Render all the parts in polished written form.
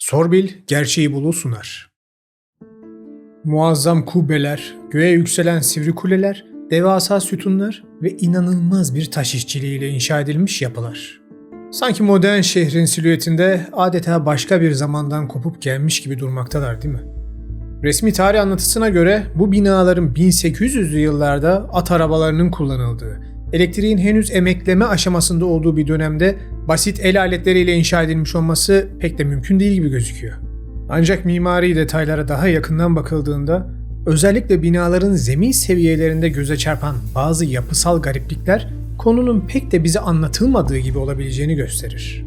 Sorbil gerçeği bulu sunar. Muazzam kubbeler, göğe yükselen sivri kuleler, devasa sütunlar ve inanılmaz bir taş işçiliğiyle inşa edilmiş yapılar. Sanki modern şehrin silüetinde adeta başka bir zamandan kopup gelmiş gibi durmaktalar, değil mi? Resmi tarih anlatısına göre bu binaların 1800'lü yıllarda at arabalarının kullanıldığı, elektriğin henüz emekleme aşamasında olduğu bir dönemde basit el aletleriyle inşa edilmiş olması pek de mümkün değil gibi gözüküyor. Ancak mimari detaylara daha yakından bakıldığında özellikle binaların zemin seviyelerinde göze çarpan bazı yapısal gariplikler konunun pek de bize anlatılmadığı gibi olabileceğini gösterir.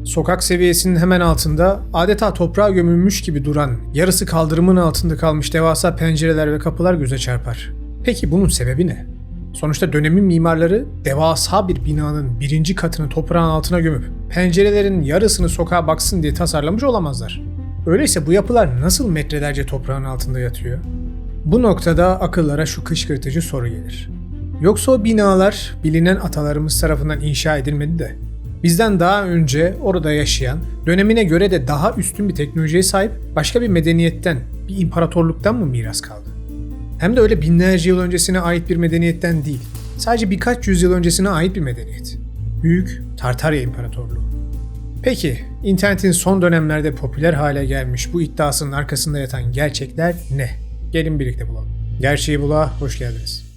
Sokak seviyesinin hemen altında adeta toprağa gömülmüş gibi duran, yarısı kaldırımın altında kalmış devasa pencereler ve kapılar göze çarpar. Peki bunun sebebi ne? Sonuçta dönemin mimarları devasa bir binanın birinci katını toprağın altına gömüp pencerelerin yarısını sokağa baksın diye tasarlamış olamazlar. Öyleyse bu yapılar nasıl metrelerce toprağın altında yatıyor? Bu noktada akıllara şu kışkırtıcı soru gelir. Yoksa o binalar bilinen atalarımız tarafından inşa edilmedi de bizden daha önce orada yaşayan, dönemine göre de daha üstün bir teknolojiye sahip başka bir medeniyetten, bir imparatorluktan mı miras kaldı? Hem de öyle binlerce yıl öncesine ait bir medeniyetten değil, sadece birkaç yüzyıl öncesine ait bir medeniyet. Büyük Tartarya İmparatorluğu. Peki, internetin son dönemlerde popüler hale gelmiş bu iddiasının arkasında yatan gerçekler ne? Gelin birlikte bulalım. Gerçeği Bula hoş geldiniz.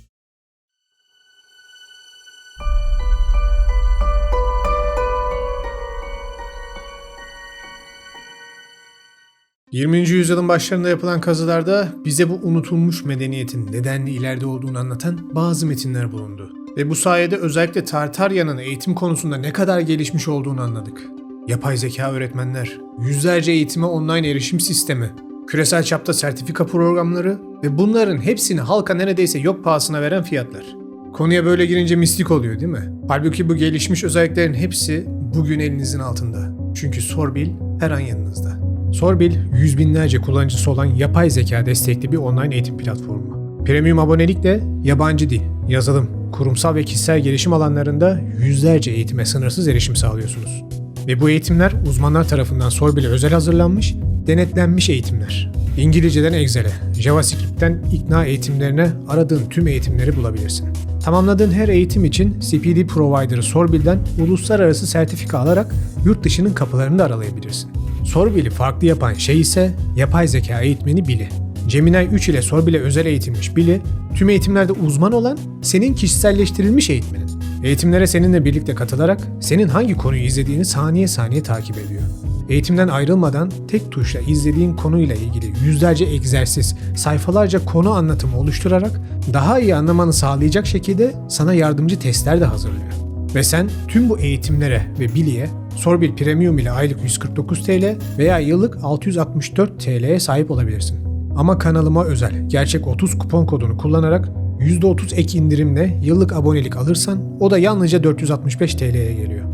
...20. yüzyılın başlarında yapılan kazılarda bize bu unutulmuş medeniyetin nedenli ileride olduğunu anlatan bazı metinler bulundu. Ve bu sayede özellikle Tartarya'nın eğitim konusunda ne kadar gelişmiş olduğunu anladık. Yapay zeka öğretmenler, yüzlerce eğitime online erişim sistemi, küresel çapta sertifika programları ve bunların hepsini halka neredeyse yok pahasına veren fiyatlar. Konuya böyle girince mistik oluyor, değil mi? Halbuki bu gelişmiş özelliklerin hepsi bugün elinizin altında. Çünkü Sorbil her an yanınızda. Sorbil, yüz binlerce kullanıcısı olan yapay zeka destekli bir online eğitim platformu. Premium abonelikle yabancı dil, yazılım, kurumsal ve kişisel gelişim alanlarında yüzlerce eğitime sınırsız erişim sağlıyorsunuz. Ve bu eğitimler uzmanlar tarafından Sorbil'e özel hazırlanmış, denetlenmiş eğitimler. İngilizceden Excel'e, JavaScript'ten ikna eğitimlerine aradığın tüm eğitimleri bulabilirsin. Tamamladığın her eğitim için CPD Provider'ı Sorbil'den uluslararası sertifika alarak yurt dışının kapılarını da aralayabilirsin. Sorbil'i farklı yapan şey ise yapay zeka eğitmeni Billy. Gemini 3 ile Sorbil'e özel eğitilmiş Billy, tüm eğitimlerde uzman olan senin kişiselleştirilmiş eğitmenin. Eğitimlere seninle birlikte katılarak senin hangi konuyu izlediğini saniye saniye takip ediyor. Eğitimden ayrılmadan tek tuşla izlediğin konuyla ilgili yüzlerce egzersiz, sayfalarca konu anlatımı oluşturarak daha iyi anlamanı sağlayacak şekilde sana yardımcı testler de hazırlıyor. Ve sen tüm bu eğitimlere ve Billy'e Sorbil Premium ile aylık 149 TL veya yıllık 664 TL'ye sahip olabilirsin. Ama kanalıma özel gerçek 30 kupon kodunu kullanarak %30 ek indirimle yıllık abonelik alırsan o da yalnızca 465 TL'ye geliyor.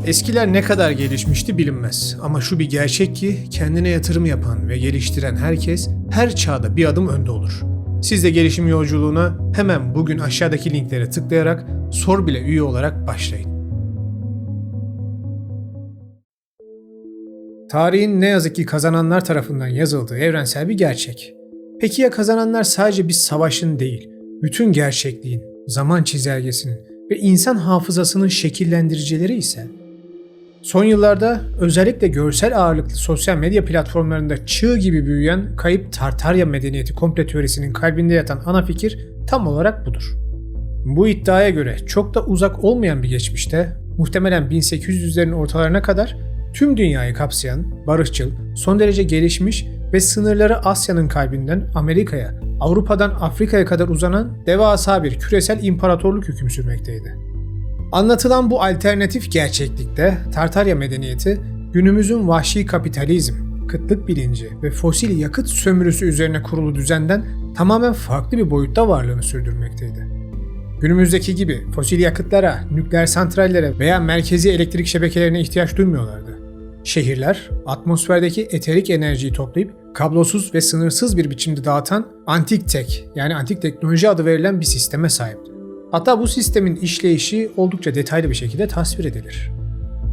Eskiler ne kadar gelişmişti bilinmez ama şu bir gerçek ki kendine yatırım yapan ve geliştiren herkes her çağda bir adım önde olur. Siz de gelişim yolculuğuna hemen bugün aşağıdaki linklere tıklayarak Sorbil'e üye olarak başlayın. Tarihin ne yazık ki kazananlar tarafından yazıldığı evrensel bir gerçek. Peki ya kazananlar sadece bir savaşın değil, bütün gerçekliğin, zaman çizelgesinin ve insan hafızasının şekillendiricileri ise? Son yıllarda özellikle görsel ağırlıklı sosyal medya platformlarında çığ gibi büyüyen kayıp Tartarya medeniyeti komple teorisinin kalbinde yatan ana fikir tam olarak budur. Bu iddiaya göre çok da uzak olmayan bir geçmişte, muhtemelen 1800'lerin ortalarına kadar tüm dünyayı kapsayan, barışçıl, son derece gelişmiş ve sınırları Asya'nın kalbinden Amerika'ya, Avrupa'dan Afrika'ya kadar uzanan devasa bir küresel imparatorluk hüküm sürmekteydi. Anlatılan bu alternatif gerçeklikte Tartarya medeniyeti günümüzün vahşi kapitalizm, kıtlık bilinci ve fosil yakıt sömürüsü üzerine kurulu düzenden tamamen farklı bir boyutta varlığını sürdürmekteydi. Günümüzdeki gibi fosil yakıtlara, nükleer santrallere veya merkezi elektrik şebekelerine ihtiyaç duymuyorlardı. Şehirler, atmosferdeki eterik enerjiyi toplayıp kablosuz ve sınırsız bir biçimde dağıtan antik tek yani antik teknoloji adı verilen bir sisteme sahipti. Hatta bu sistemin işleyişi oldukça detaylı bir şekilde tasvir edilir.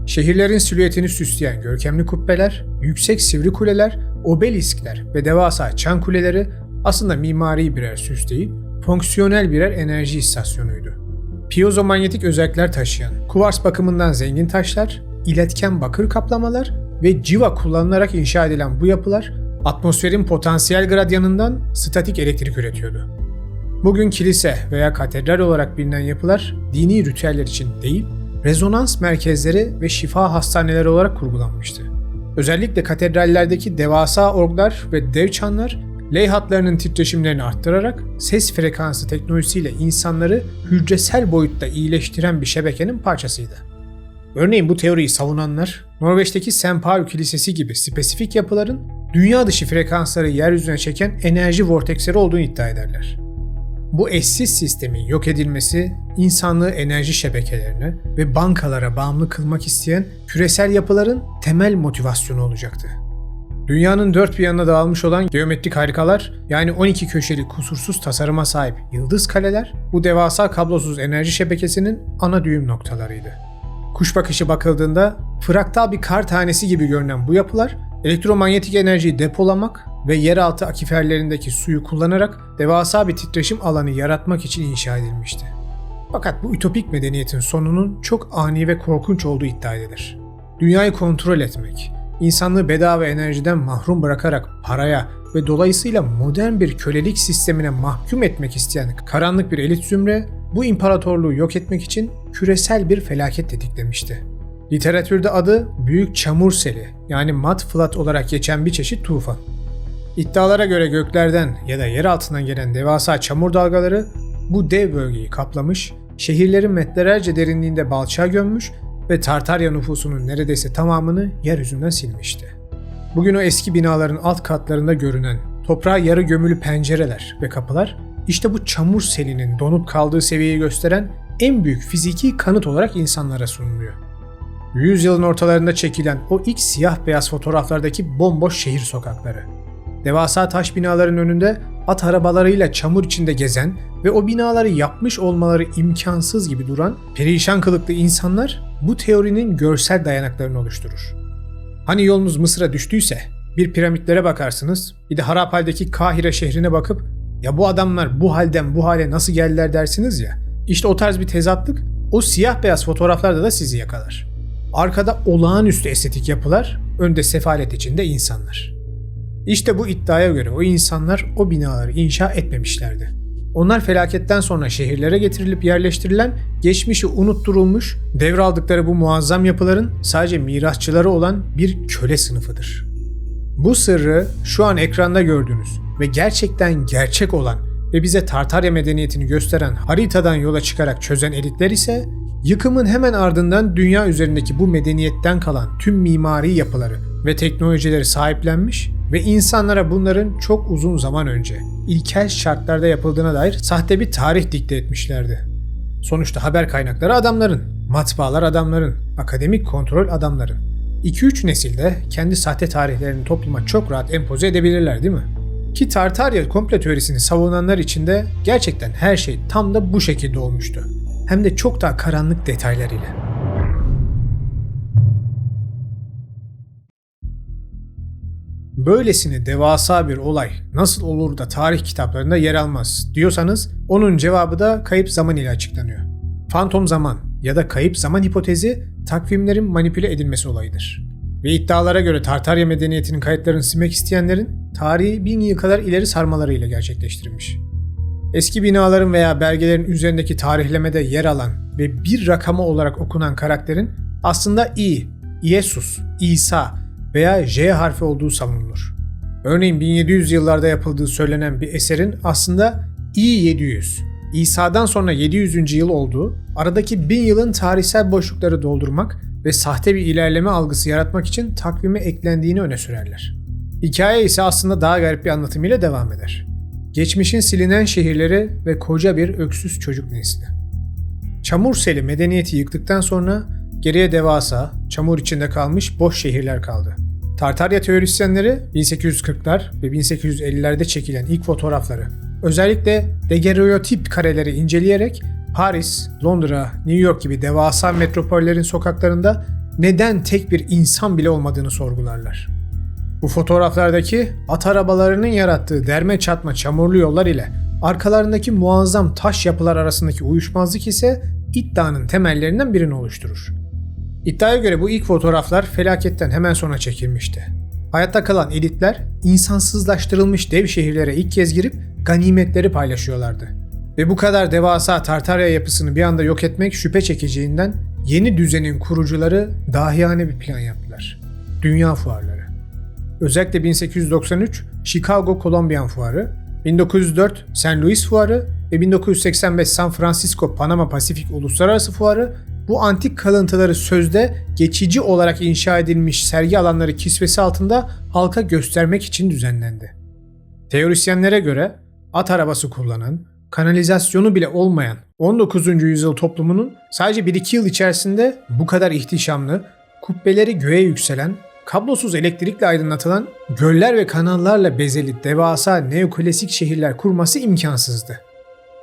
Şehirlerin silüetini süsleyen görkemli kubbeler, yüksek sivri kuleler, obeliskler ve devasa çan kuleleri aslında mimari birer süs değil, fonksiyonel birer enerji istasyonuydu. Piyozomanyetik özellikler taşıyan, kuvars bakımından zengin taşlar, iletken bakır kaplamalar ve civa kullanılarak inşa edilen bu yapılar, atmosferin potansiyel gradyanından statik elektrik üretiyordu. Bugün kilise veya katedral olarak bilinen yapılar, dini ritüeller için değil, rezonans merkezleri ve şifa hastaneleri olarak kurgulanmıştı. Özellikle katedrallerdeki devasa orglar ve dev çanlar, ley hatlarının titreşimlerini arttırarak ses frekansı teknolojisiyle insanları hücresel boyutta iyileştiren bir şebekenin parçasıydı. Örneğin bu teoriyi savunanlar, Norveç'teki St. Paul Kilisesi gibi spesifik yapıların dünya dışı frekansları yeryüzüne çeken enerji vorteksleri olduğunu iddia ederler. Bu eşsiz sistemin yok edilmesi, insanlığı enerji şebekelerine ve bankalara bağımlı kılmak isteyen küresel yapıların temel motivasyonu olacaktı. Dünyanın dört bir yanına dağılmış olan geometrik harikalar, yani 12 köşeli kusursuz tasarıma sahip yıldız kaleler, bu devasa kablosuz enerji şebekesinin ana düğüm noktalarıydı. Kuş bakışı bakıldığında fraktal bir kar tanesi gibi görünen bu yapılar, elektromanyetik enerjiyi depolamak ve yeraltı akiferlerindeki suyu kullanarak devasa bir titreşim alanı yaratmak için inşa edilmişti. Fakat bu ütopik medeniyetin sonunun çok ani ve korkunç olduğu iddia edilir. Dünyayı kontrol etmek, insanlığı bedava enerjiden mahrum bırakarak paraya ve dolayısıyla modern bir kölelik sistemine mahkum etmek isteyen karanlık bir elit zümre, bu imparatorluğu yok etmek için küresel bir felaket tetiklemişti. Literatürde adı Büyük Çamur Seli, yani Mud Flood olarak geçen bir çeşit tufan. İddialara göre göklerden ya da yer altından gelen devasa çamur dalgaları bu dev bölgeyi kaplamış, şehirlerin metrelerce derinliğinde balçağa gömmüş ve Tartarya nüfusunun neredeyse tamamını yeryüzünden silmişti. Bugün o eski binaların alt katlarında görünen toprağa yarı gömülü pencereler ve kapılar, işte bu çamur selinin donup kaldığı seviyeyi gösteren en büyük fiziki kanıt olarak insanlara sunuluyor. Yüzyılın ortalarında çekilen o ilk siyah beyaz fotoğraflardaki bomboş şehir sokakları, devasa taş binaların önünde at arabalarıyla çamur içinde gezen ve o binaları yapmış olmaları imkansız gibi duran perişan kılıklı insanlar bu teorinin görsel dayanaklarını oluşturur. Hani yolunuz Mısır'a düştüyse bir piramitlere bakarsınız, bir de harap haldeki Kahire şehrine bakıp ya bu adamlar bu halden bu hale nasıl geldiler dersiniz ya, işte o tarz bir tezatlık o siyah beyaz fotoğraflarda da sizi yakalar. Arkada olağanüstü estetik yapılar, önde sefalet içinde insanlar. İşte bu iddiaya göre o insanlar o binaları inşa etmemişlerdi. Onlar felaketten sonra şehirlere getirilip yerleştirilen, geçmişi unutturulmuş, devraldıkları bu muazzam yapıların sadece mirasçıları olan bir köle sınıfıdır. Bu sırrı şu an ekranda gördüğünüz ve gerçekten gerçek olan ve bize Tartarya medeniyetini gösteren haritadan yola çıkarak çözen elitler ise, yıkımın hemen ardından dünya üzerindeki bu medeniyetten kalan tüm mimari yapıları ve teknolojileri sahiplenmiş ve insanlara bunların çok uzun zaman önce ilkel şartlarda yapıldığına dair sahte bir tarih dikte etmişlerdi. Sonuçta haber kaynakları adamların, matbaalar adamların, akademik kontrol adamların. 2-3 nesilde kendi sahte tarihlerini topluma çok rahat empoze edebilirler, değil mi? Ki Tartarya komplo teorisini savunanlar için de gerçekten her şey tam da bu şekilde olmuştu. Hem de çok daha karanlık detaylarıyla. Böylesine devasa bir olay nasıl olur da tarih kitaplarında yer almaz diyorsanız, onun cevabı da kayıp zaman ile açıklanıyor. Fantom zaman ya da kayıp zaman hipotezi takvimlerin manipüle edilmesi olayıdır. Ve iddialara göre Tartarya medeniyetinin kayıtlarını silmek isteyenlerin tarihi 1000 yıl kadar ileri sarmalarıyla gerçekleştirilmiş. Eski binaların veya belgelerin üzerindeki tarihlemede yer alan ve bir rakama olarak okunan karakterin aslında İesus, İsa veya J harfi olduğu savunulur. Örneğin 1700 yıllarda yapıldığı söylenen bir eserin aslında İ700, İsa'dan sonra 700. yıl olduğu, aradaki 1000 yılın tarihsel boşlukları doldurmak ve sahte bir ilerleme algısı yaratmak için takvime eklendiğini öne sürerler. Hikaye ise aslında daha garip bir anlatımıyla devam eder. Geçmişin silinen şehirleri ve koca bir öksüz çocuk nesli. Çamur seli medeniyeti yıktıktan sonra geriye devasa, çamur içinde kalmış boş şehirler kaldı. Tartarya teorisyenleri 1840'lar ve 1850'lerde çekilen ilk fotoğrafları, özellikle daguerreotip kareleri inceleyerek Paris, Londra, New York gibi devasa metropollerin sokaklarında neden tek bir insan bile olmadığını sorgularlar. Bu fotoğraflardaki at arabalarının yarattığı derme çatma çamurlu yollar ile arkalarındaki muazzam taş yapılar arasındaki uyuşmazlık ise iddianın temellerinden birini oluşturur. İddiaya göre bu ilk fotoğraflar felaketten hemen sonra çekilmişti. Hayatta kalan elitler insansızlaştırılmış dev şehirlere ilk kez girip ganimetleri paylaşıyorlardı. Ve bu kadar devasa Tartarya yapısını bir anda yok etmek şüphe çekeceğinden yeni düzenin kurucuları dahiyane bir plan yaptılar. Dünya fuarları. Özellikle 1893 Chicago Columbian Fuarı, 1904 St. Louis Fuarı ve 1985 San Francisco Panama Pasifik Uluslararası Fuarı bu antik kalıntıları sözde geçici olarak inşa edilmiş sergi alanları kisvesi altında halka göstermek için düzenlendi. Teorisyenlere göre at arabası kullanan, kanalizasyonu bile olmayan 19. yüzyıl toplumunun sadece 1-2 yıl içerisinde bu kadar ihtişamlı, kubbeleri göğe yükselen, kablosuz elektrikle aydınlatılan, göller ve kanallarla bezeli devasa neoklasik şehirler kurması imkansızdı.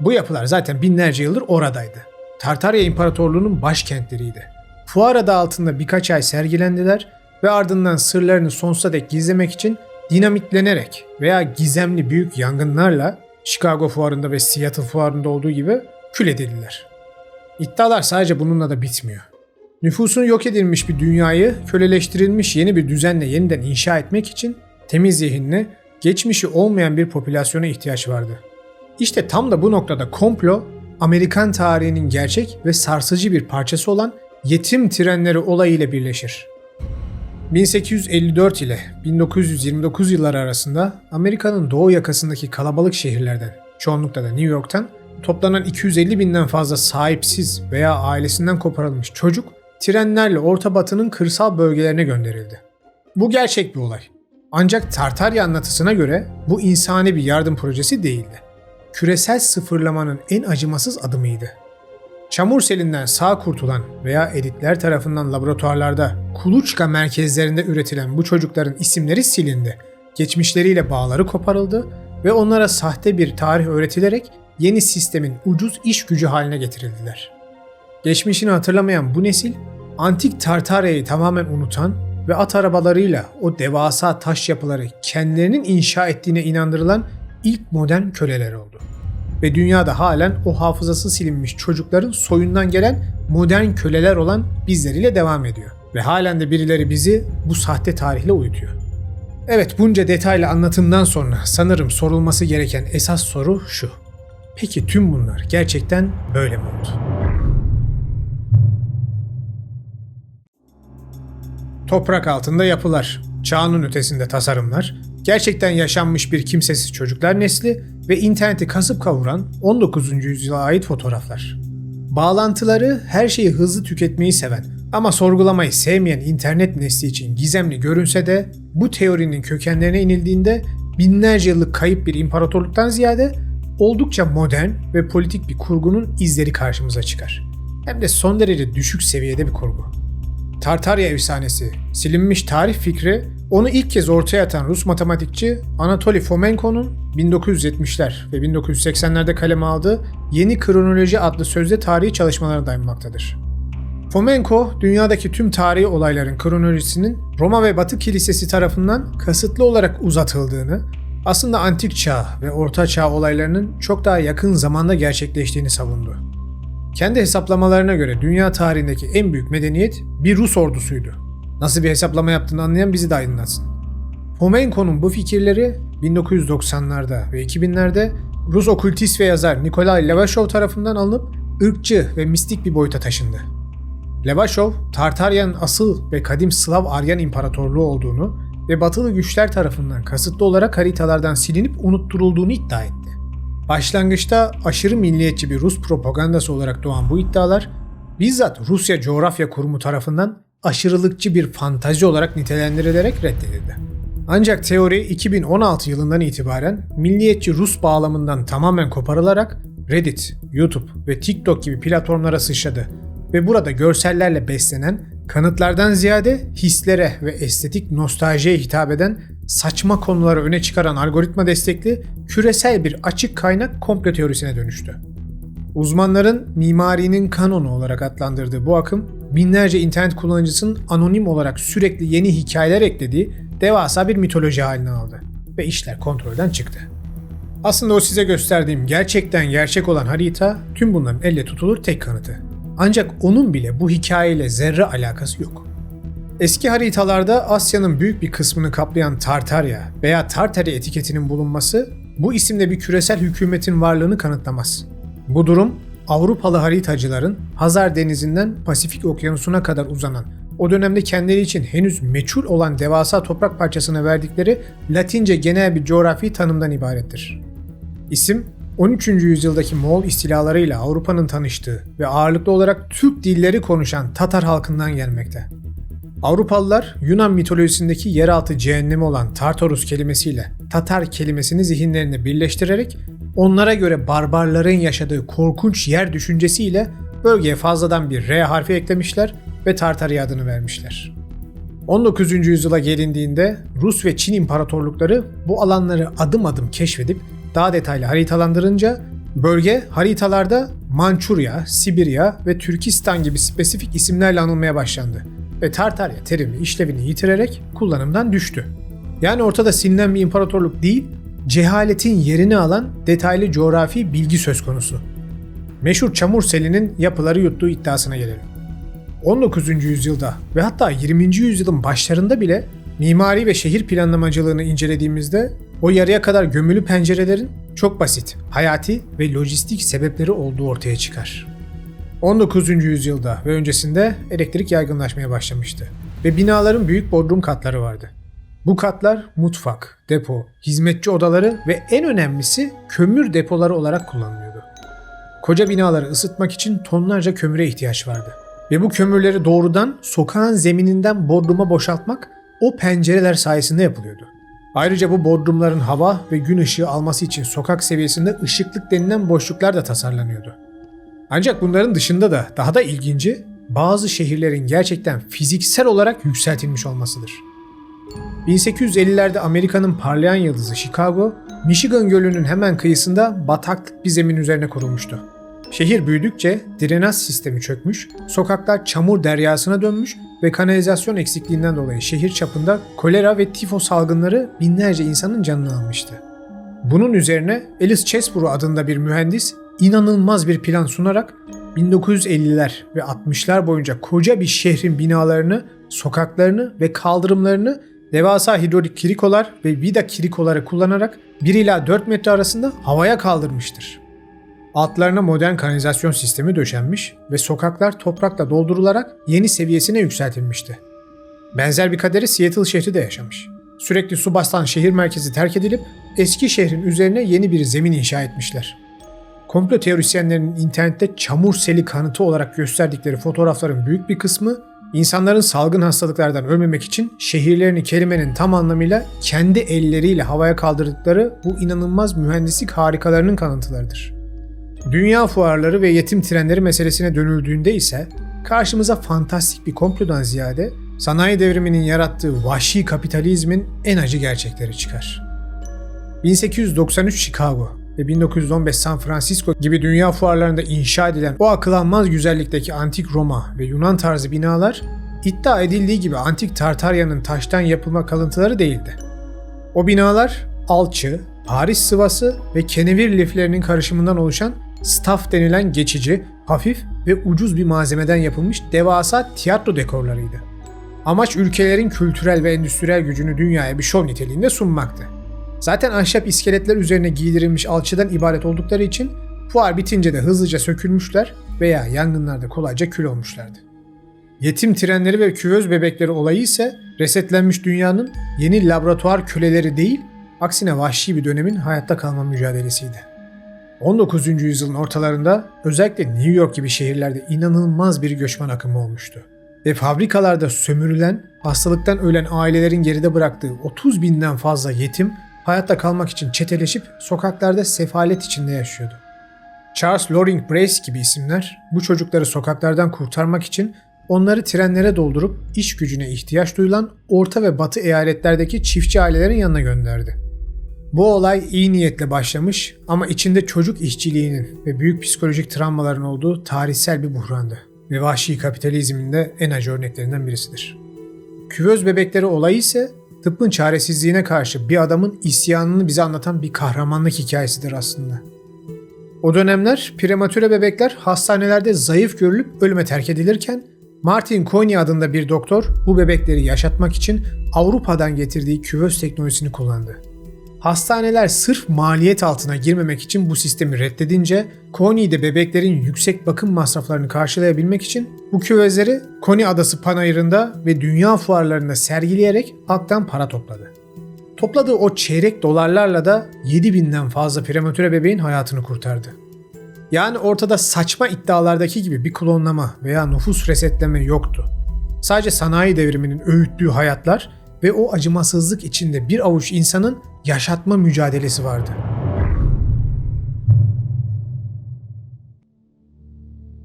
Bu yapılar zaten binlerce yıldır oradaydı. Tartarya İmparatorluğu'nun başkentleriydi. Fuar adı altında birkaç ay sergilendiler ve ardından sırlarını sonsuza dek gizlemek için dinamitlenerek veya gizemli büyük yangınlarla Chicago Fuarı'nda ve Seattle Fuarı'nda olduğu gibi kül edildiler. İddialar sadece bununla da bitmiyor. Nüfusun yok edilmiş bir dünyayı köleleştirilmiş yeni bir düzenle yeniden inşa etmek için temiz zihinli, geçmişi olmayan bir popülasyona ihtiyaç vardı. İşte tam da bu noktada komplo, Amerikan tarihinin gerçek ve sarsıcı bir parçası olan yetim trenleri olayıyla birleşir. 1854 ile 1929 yılları arasında Amerika'nın doğu yakasındaki kalabalık şehirlerden, çoğunlukla da New York'tan, toplanan 250 binden fazla sahipsiz veya ailesinden koparılmış çocuk, trenlerle Orta Batı'nın kırsal bölgelerine gönderildi. Bu gerçek bir olay. Ancak Tartarya anlatısına göre bu insani bir yardım projesi değildi. Küresel sıfırlamanın en acımasız adımıydı. Çamur selinden sağ kurtulan veya elitler tarafından laboratuvarlarda kuluçka merkezlerinde üretilen bu çocukların isimleri silindi, geçmişleriyle bağları koparıldı ve onlara sahte bir tarih öğretilerek yeni sistemin ucuz iş gücü haline getirildiler. Geçmişini hatırlamayan bu nesil, antik Tartarya'yı tamamen unutan ve at arabalarıyla o devasa taş yapıları kendilerinin inşa ettiğine inandırılan ilk modern köleler oldu. Ve dünyada halen o hafızası silinmiş çocukların soyundan gelen modern köleler olan bizleriyle devam ediyor. Ve halen de birileri bizi bu sahte tarihle uyutuyor. Evet, bunca detaylı anlatımdan sonra sanırım sorulması gereken esas soru şu. Peki tüm bunlar gerçekten böyle mi oldu? Toprak altında yapılar, çağının ötesinde tasarımlar, gerçekten yaşanmış bir kimsesiz çocuklar nesli ve interneti kasıp kavuran 19. yüzyıla ait fotoğraflar. Bağlantıları her şeyi hızlı tüketmeyi seven ama sorgulamayı sevmeyen internet nesli için gizemli görünse de bu teorinin kökenlerine inildiğinde binlerce yıllık kayıp bir imparatorluktan ziyade oldukça modern ve politik bir kurgunun izleri karşımıza çıkar. Hem de son derece düşük seviyede bir kurgu. Tartarya efsanesi, silinmiş tarih fikri, onu ilk kez ortaya atan Rus matematikçi Anatoly Fomenko'nun 1970'ler ve 1980'lerde kaleme aldığı Yeni Kronoloji adlı sözde tarihi çalışmalarına dayanmaktadır. Fomenko, dünyadaki tüm tarihi olayların kronolojisinin Roma ve Batı Kilisesi tarafından kasıtlı olarak uzatıldığını, aslında Antik Çağ ve Orta Çağ olaylarının çok daha yakın zamanda gerçekleştiğini savundu. Kendi hesaplamalarına göre dünya tarihindeki en büyük medeniyet bir Rus ordusuydu. Nasıl bir hesaplama yaptığını anlayan bizi de aydınlatsın. Fomenko'nun bu fikirleri 1990'larda ve 2000'lerde Rus okültist ve yazar Nikolay Levashov tarafından alınıp ırkçı ve mistik bir boyuta taşındı. Levashov, Tartarya'nın asıl ve kadim Slav-Aryan İmparatorluğu olduğunu ve batılı güçler tarafından kasıtlı olarak haritalardan silinip unutturulduğunu iddia etti. Başlangıçta aşırı milliyetçi bir Rus propagandası olarak doğan bu iddialar, bizzat Rusya Coğrafya Kurumu tarafından aşırılıkçı bir fantazi olarak nitelendirilerek reddedildi. Ancak teori 2016 yılından itibaren milliyetçi Rus bağlamından tamamen koparılarak Reddit, YouTube ve TikTok gibi platformlara sıçradı ve burada görsellerle beslenen, kanıtlardan ziyade hislere ve estetik nostaljiye hitap eden saçma konuları öne çıkaran algoritma destekli küresel bir açık kaynak komplo teorisine dönüştü. Uzmanların mimarinin kanonu olarak adlandırdığı bu akım binlerce internet kullanıcısının anonim olarak sürekli yeni hikayeler eklediği devasa bir mitoloji haline aldı ve işler kontrolden çıktı. Aslında o size gösterdiğim gerçekten gerçek olan harita tüm bunların elle tutulur tek kanıtı. Ancak onun bile bu hikayeyle zerre alakası yok. Eski haritalarda Asya'nın büyük bir kısmını kaplayan Tartarya veya Tartari etiketinin bulunması bu isimde bir küresel hükümetin varlığını kanıtlamaz. Bu durum Avrupalı haritacıların Hazar Denizi'nden Pasifik Okyanusu'na kadar uzanan, o dönemde kendileri için henüz meçhul olan devasa toprak parçasına verdikleri Latince genel bir coğrafi tanımdan ibarettir. İsim, 13. yüzyıldaki Moğol istilalarıyla Avrupa'nın tanıştığı ve ağırlıklı olarak Türk dilleri konuşan Tatar halkından gelmekte. Avrupalılar Yunan mitolojisindeki yeraltı cehennemi olan Tartarus kelimesiyle Tatar kelimesini zihinlerinde birleştirerek onlara göre barbarların yaşadığı korkunç yer düşüncesiyle bölgeye fazladan bir R harfi eklemişler ve Tartarya adını vermişler. 19. yüzyıla gelindiğinde Rus ve Çin imparatorlukları bu alanları adım adım keşfedip daha detaylı haritalandırınca bölge haritalarda Mançurya, Sibirya ve Türkistan gibi spesifik isimlerle anılmaya başlandı ve Tartarya terimi işlevini yitirerek kullanımdan düştü. Yani ortada silinen bir imparatorluk değil, cehaletin yerini alan detaylı coğrafi bilgi söz konusu. Meşhur Çamur Seli'nin yapıları yuttuğu iddiasına gelelim. 19. yüzyılda ve hatta 20. yüzyılın başlarında bile mimari ve şehir planlamacılığını incelediğimizde o yarıya kadar gömülü pencerelerin çok basit, hayati ve lojistik sebepleri olduğu ortaya çıkar. 19. yüzyılda ve öncesinde elektrik yaygınlaşmaya başlamıştı ve binaların büyük bodrum katları vardı. Bu katlar mutfak, depo, hizmetçi odaları ve en önemlisi kömür depoları olarak kullanılıyordu. Koca binaları ısıtmak için tonlarca kömüre ihtiyaç vardı. Ve bu kömürleri doğrudan sokağın zemininden bodruma boşaltmak o pencereler sayesinde yapılıyordu. Ayrıca bu bodrumların hava ve gün ışığı alması için sokak seviyesinde ışıklık denilen boşluklar da tasarlanıyordu. Ancak bunların dışında da daha da ilginci bazı şehirlerin gerçekten fiziksel olarak yükseltilmiş olmasıdır. 1850'lerde Amerika'nın parlayan yıldızı Chicago, Michigan Gölü'nün hemen kıyısında bataklık bir zemin üzerine kurulmuştu. Şehir büyüdükçe drenaj sistemi çökmüş, sokaklar çamur deryasına dönmüş ve kanalizasyon eksikliğinden dolayı şehir çapında kolera ve tifo salgınları binlerce insanın canını almıştı. Bunun üzerine Alice Chesbrough adında bir mühendis inanılmaz bir plan sunarak 1950'ler ve 60'lar boyunca koca bir şehrin binalarını, sokaklarını ve kaldırımlarını devasa hidrolik kirikolar ve vida kirikoları kullanarak 1 ila 4 metre arasında havaya kaldırmıştır. Altlarına modern kanalizasyon sistemi döşenmiş ve sokaklar toprakla doldurularak yeni seviyesine yükseltilmişti. Benzer bir kaderi Seattle şehri de yaşamış. Sürekli su basan şehir merkezi terk edilip eski şehrin üzerine yeni bir zemin inşa etmişler. Komplo teorisyenlerinin internette çamur seli kanıtı olarak gösterdikleri fotoğrafların büyük bir kısmı insanların salgın hastalıklardan ölmemek için şehirlerini kelimenin tam anlamıyla kendi elleriyle havaya kaldırdıkları bu inanılmaz mühendislik harikalarının kanıtılarıdır. Dünya fuarları ve yetim trenleri meselesine dönüldüğünde ise karşımıza fantastik bir komplodan ziyade sanayi devriminin yarattığı vahşi kapitalizmin en acı gerçekleri çıkar. 1893 Chicago ve 1915 San Francisco gibi dünya fuarlarında inşa edilen o akıl almaz güzellikteki antik Roma ve Yunan tarzı binalar iddia edildiği gibi antik Tartarya'nın taştan yapılma kalıntıları değildi. O binalar alçı, Paris sıvası ve kenevir liflerinin karışımından oluşan staf denilen geçici, hafif ve ucuz bir malzemeden yapılmış devasa tiyatro dekorlarıydı. Amaç ülkelerin kültürel ve endüstriyel gücünü dünyaya bir şov niteliğinde sunmaktı. Zaten ahşap iskeletler üzerine giydirilmiş alçıdan ibaret oldukları için fuar bitince de hızlıca sökülmüşler veya yangınlarda kolayca kül olmuşlardı. Yetim trenleri ve küvöz bebekleri olayı ise resetlenmiş dünyanın yeni laboratuvar köleleri değil, aksine vahşi bir dönemin hayatta kalma mücadelesiydi. 19. yüzyılın ortalarında özellikle New York gibi şehirlerde inanılmaz bir göçmen akımı olmuştu. Ve fabrikalarda sömürülen, hastalıktan ölen ailelerin geride bıraktığı 30 binden fazla yetim hayatta kalmak için çeteleşip sokaklarda sefalet içinde yaşıyordu. Charles Loring Brace gibi isimler bu çocukları sokaklardan kurtarmak için onları trenlere doldurup iş gücüne ihtiyaç duyulan Orta ve Batı eyaletlerdeki çiftçi ailelerin yanına gönderdi. Bu olay iyi niyetle başlamış ama içinde çocuk işçiliğinin ve büyük psikolojik travmaların olduğu tarihsel bir buhrandı. ve vahşi kapitalizmin de en acı örneklerinden birisidir. Küvöz bebekleri olayı ise tıbbın çaresizliğine karşı bir adamın isyanını bize anlatan bir kahramanlık hikayesidir aslında. O dönemler prematüre bebekler hastanelerde zayıf görülüp ölüme terk edilirken Martin Koyne adında bir doktor bu bebekleri yaşatmak için Avrupa'dan getirdiği küvöz teknolojisini kullandı. Hastaneler sırf maliyet altına girmemek için bu sistemi reddedince Koyne de bebeklerin yüksek bakım masraflarını karşılayabilmek için bu küvezleri Koyne Adası panayırında ve dünya fuarlarında sergileyerek halktan para topladı. Topladığı o çeyrek dolarlarla da 7.000'den fazla prematüre bebeğin hayatını kurtardı. Yani ortada saçma iddialardaki gibi bir klonlama veya nüfus resetleme yoktu. Sadece sanayi devriminin öğüttüğü hayatlar ve o acımasızlık içinde bir avuç insanın yaşatma mücadelesi vardı.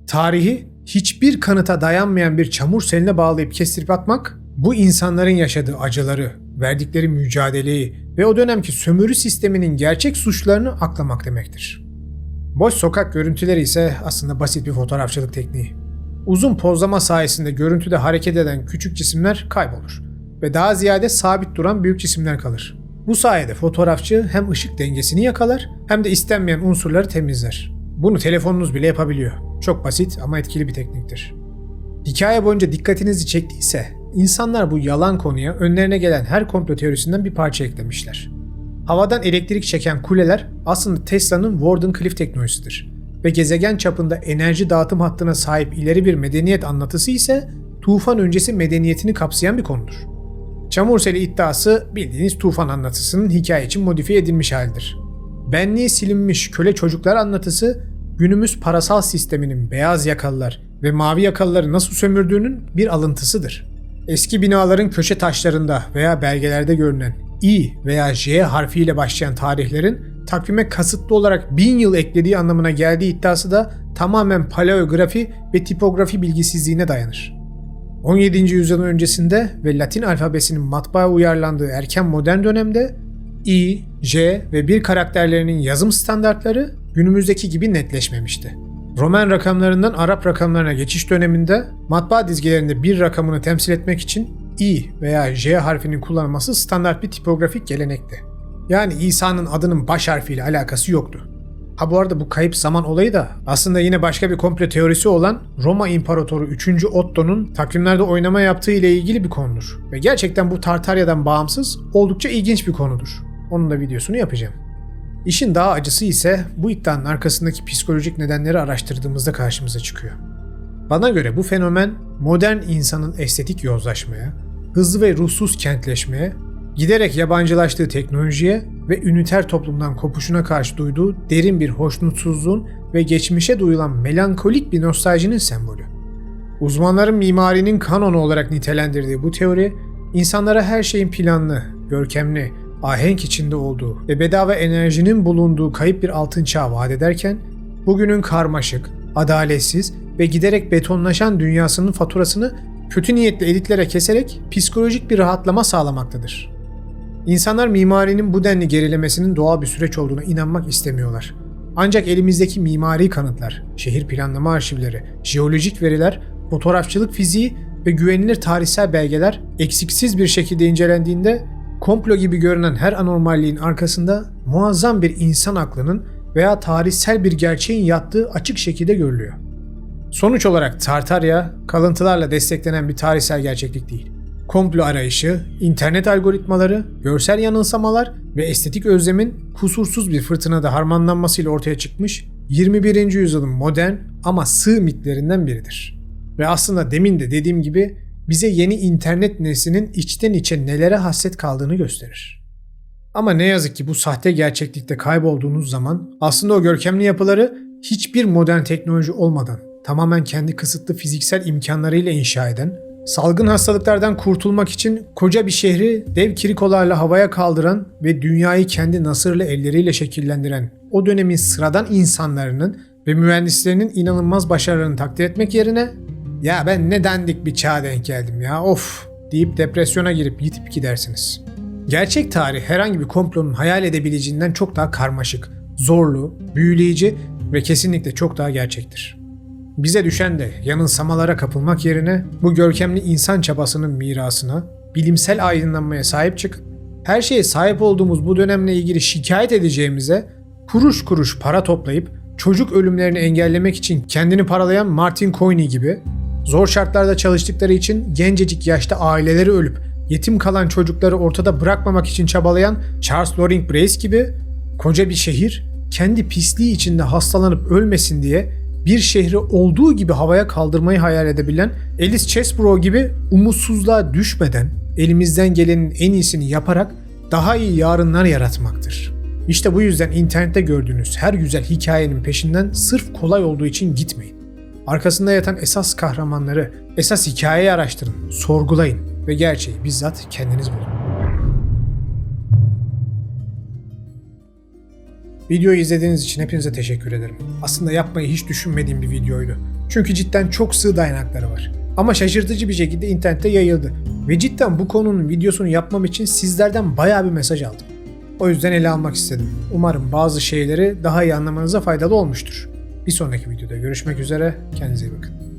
Tarihi hiçbir kanıta dayanmayan bir çamur seline bağlayıp kestirip atmak, bu insanların yaşadığı acıları, verdikleri mücadeleyi ve o dönemki sömürü sisteminin gerçek suçlarını aklamak demektir. Boş sokak görüntüleri ise aslında basit bir fotoğrafçılık tekniği. Uzun pozlama sayesinde görüntüde hareket eden küçük cisimler kaybolur ve daha ziyade sabit duran büyük cisimler kalır. Bu sayede fotoğrafçı hem ışık dengesini yakalar hem de istenmeyen unsurları temizler. Bunu telefonunuz bile yapabiliyor. Çok basit ama etkili bir tekniktir. Hikaye boyunca dikkatinizi çektiyse, insanlar bu yalan konuya önlerine gelen her komplo teorisinden bir parça eklemişler. Havadan elektrik çeken kuleler aslında Tesla'nın Wardenclyffe teknolojisidir ve gezegen çapında enerji dağıtım hattına sahip ileri bir medeniyet anlatısı ise tufan öncesi medeniyetini kapsayan bir konudur. Çamur seli iddiası bildiğiniz tufan anlatısının hikaye için modifiye edilmiş halidir. Benliği silinmiş köle çocuklar anlatısı günümüz parasal sisteminin beyaz yakalılar ve mavi yakalıları nasıl sömürdüğünün bir alıntısıdır. Eski binaların köşe taşlarında veya belgelerde görünen I veya J harfiyle başlayan tarihlerin takvime kasıtlı olarak 1000 yıl eklediği anlamına geldiği iddiası da tamamen paleografi ve tipografi bilgisizliğine dayanır. 17. yüzyılın öncesinde ve Latin alfabesinin matbaa uyarlandığı erken modern dönemde I, J ve 1 karakterlerinin yazım standartları günümüzdeki gibi netleşmemişti. Roman rakamlarından Arap rakamlarına geçiş döneminde matbaa dizgelerinde bir rakamını temsil etmek için I veya J harfinin kullanılması standart bir tipografik gelenekti. Yani İsa'nın adının baş harfiyle alakası yoktu. Ha bu arada bu kayıp zaman olayı da aslında yine başka bir komplo teorisi olan Roma İmparatoru 3. Otto'nun takvimlerde oynama yaptığı ile ilgili bir konudur. Ve gerçekten bu Tartarya'dan bağımsız oldukça ilginç bir konudur. Onun da videosunu yapacağım. İşin daha acısı ise bu iddianın arkasındaki psikolojik nedenleri araştırdığımızda karşımıza çıkıyor. Bana göre bu fenomen modern insanın estetik yozlaşmaya, hızlı ve ruhsuz kentleşmeye, giderek yabancılaştığı teknolojiye ve üniter toplumdan kopuşuna karşı duyduğu derin bir hoşnutsuzluğun ve geçmişe duyulan melankolik bir nostaljinin sembolü. Uzmanların mimarinin kanonu olarak nitelendirdiği bu teori, insanlara her şeyin planlı, görkemli, ahenk içinde olduğu ve bedava enerjinin bulunduğu kayıp bir altın çağ vaat ederken, bugünün karmaşık, adaletsiz ve giderek betonlaşan dünyasının faturasını kötü niyetli elitlere keserek psikolojik bir rahatlama sağlamaktadır. İnsanlar mimarinin bu denli gerilemesinin doğal bir süreç olduğuna inanmak istemiyorlar. Ancak elimizdeki mimari kanıtlar, şehir planlama arşivleri, jeolojik veriler, fotoğrafçılık fiziği ve güvenilir tarihsel belgeler eksiksiz bir şekilde incelendiğinde komplo gibi görünen her anormalliğin arkasında muazzam bir insan aklının veya tarihsel bir gerçeğin yattığı açık şekilde görülüyor. Sonuç olarak Tartarya, kalıntılarla desteklenen bir tarihsel gerçeklik değil. Komplo arayışı, internet algoritmaları, görsel yanılsamalar ve estetik özlemin kusursuz bir fırtınada harmanlanmasıyla ortaya çıkmış 21. yüzyılın modern ama sığ mitlerinden biridir. Ve aslında demin de dediğim gibi bize yeni internet neslinin içten içe nelere hasret kaldığını gösterir. Ama ne yazık ki bu sahte gerçeklikte kaybolduğunuz zaman aslında o görkemli yapıları hiçbir modern teknoloji olmadan tamamen kendi kısıtlı fiziksel imkanlarıyla inşa eden, salgın hastalıklardan kurtulmak için koca bir şehri dev kirikolarla havaya kaldıran ve dünyayı kendi nasırlı elleriyle şekillendiren o dönemin sıradan insanlarının ve mühendislerinin inanılmaz başarılarını takdir etmek yerine "Ya ben ne dandik bir çağa denk geldim ya of" deyip depresyona girip yitip gidersiniz. Gerçek tarih herhangi bir komplonun hayal edebileceğinden çok daha karmaşık, zorlu, büyüleyici ve kesinlikle çok daha gerçektir. Bize düşen de yanılsamalara kapılmak yerine bu görkemli insan çabasının mirasına, bilimsel aydınlanmaya sahip çıkıp her şeye sahip olduğumuz bu dönemle ilgili şikayet edeceğimize kuruş kuruş para toplayıp çocuk ölümlerini engellemek için kendini paralayan Martin Coyne gibi, zor şartlarda çalıştıkları için gencecik yaşta aileleri ölüp yetim kalan çocukları ortada bırakmamak için çabalayan Charles Loring Brace gibi, koca bir şehir kendi pisliği içinde hastalanıp ölmesin diye bir şehri olduğu gibi havaya kaldırmayı hayal edebilen Alice Chesbrough gibi umutsuzluğa düşmeden elimizden gelenin en iyisini yaparak daha iyi yarınlar yaratmaktır. İşte bu yüzden internette gördüğünüz her güzel hikayenin peşinden sırf kolay olduğu için gitmeyin. Arkasında yatan esas kahramanları, esas hikayeyi araştırın, sorgulayın ve gerçeği bizzat kendiniz bulun. Videoyu izlediğiniz için hepinize teşekkür ederim. Aslında yapmayı hiç düşünmediğim bir videoydu. Çünkü cidden çok sığ dayanakları var. Ama şaşırtıcı bir şekilde internette yayıldı. Ve cidden bu konunun videosunu yapmam için sizlerden bayağı bir mesaj aldım. O yüzden ele almak istedim. Umarım bazı şeyleri daha iyi anlamanıza faydalı olmuştur. Bir sonraki videoda görüşmek üzere. Kendinize iyi bakın.